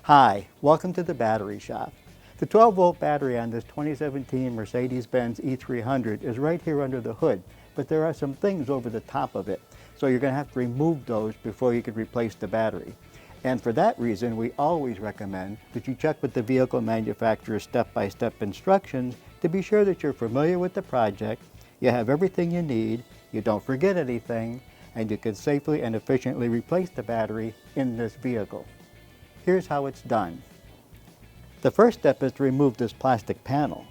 Hi, welcome to the battery shop. The 12-volt battery on this 2017 Mercedes-Benz E300 is right here under the hood, but there are some things over the top of it, so you're going to have to remove those before you can replace the battery. And for that reason, we always recommend that you check with the vehicle manufacturer's step-by-step instructions to be sure that you're familiar with the project, you have everything you need, you don't forget anything, and you can safely and efficiently replace the battery in this vehicle. Here's how it's done. The first step is to remove this plastic panel.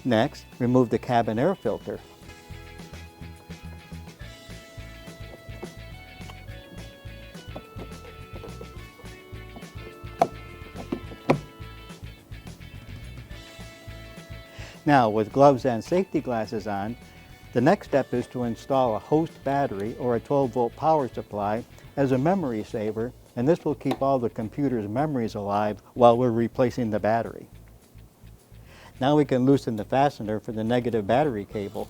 Next, remove the cabin air filter. Now, with gloves and safety glasses on, the next step is to install a host battery or a 12-volt power supply as a memory saver, and this will keep all the computer's memories alive while we're replacing the battery. Now we can loosen the fastener for the negative battery cable,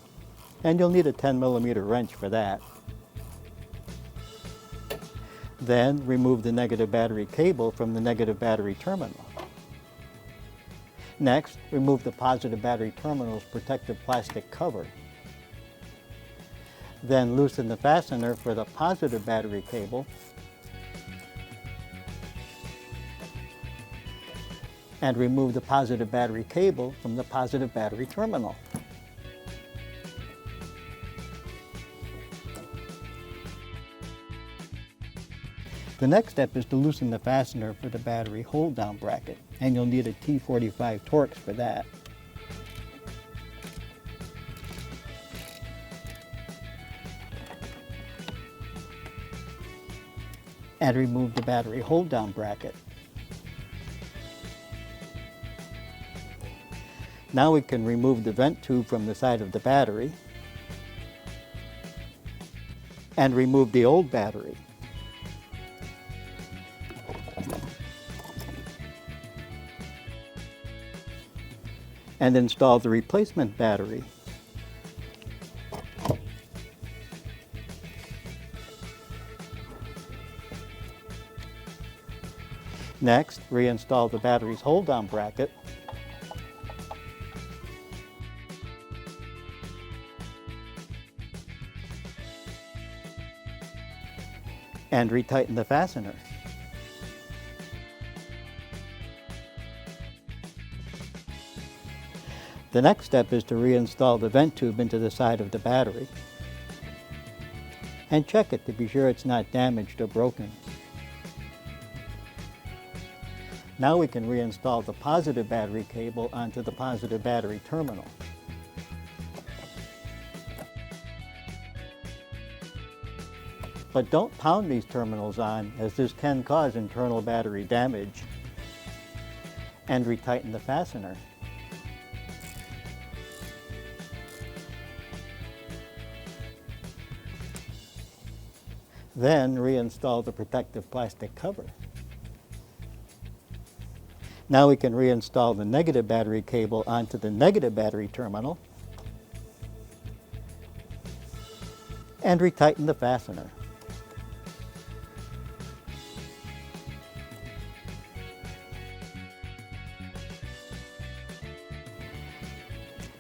and you'll need a 10mm wrench for that. Then remove the negative battery cable from the negative battery terminal. Next, remove the positive battery terminal's protective plastic cover. Then loosen the fastener for the positive battery cable and remove the positive battery cable from the positive battery terminal. The next step is to loosen the fastener for the battery hold-down bracket, and you'll need a T45 torx for that. And remove the battery hold-down bracket. Now we can remove the vent tube from the side of the battery and remove the old battery. And install the replacement battery. Next, reinstall the battery's hold-down bracket and retighten the fastener. The next step is to reinstall the vent tube into the side of the battery and check it to be sure it's not damaged or broken. Now we can reinstall the positive battery cable onto the positive battery terminal. But don't pound these terminals on, as this can cause internal battery damage. And retighten the fastener. Then reinstall the protective plastic cover. Now we can reinstall the negative battery cable onto the negative battery terminal and retighten the fastener.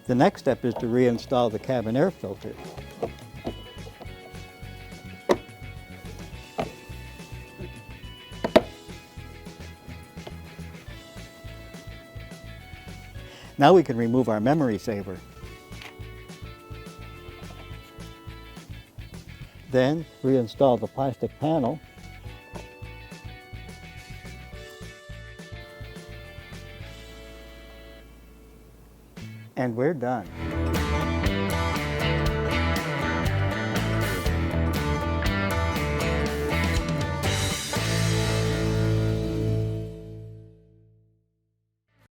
The next step is to reinstall the cabin air filter. Now we can remove our memory saver. Then reinstall the plastic panel and we're done.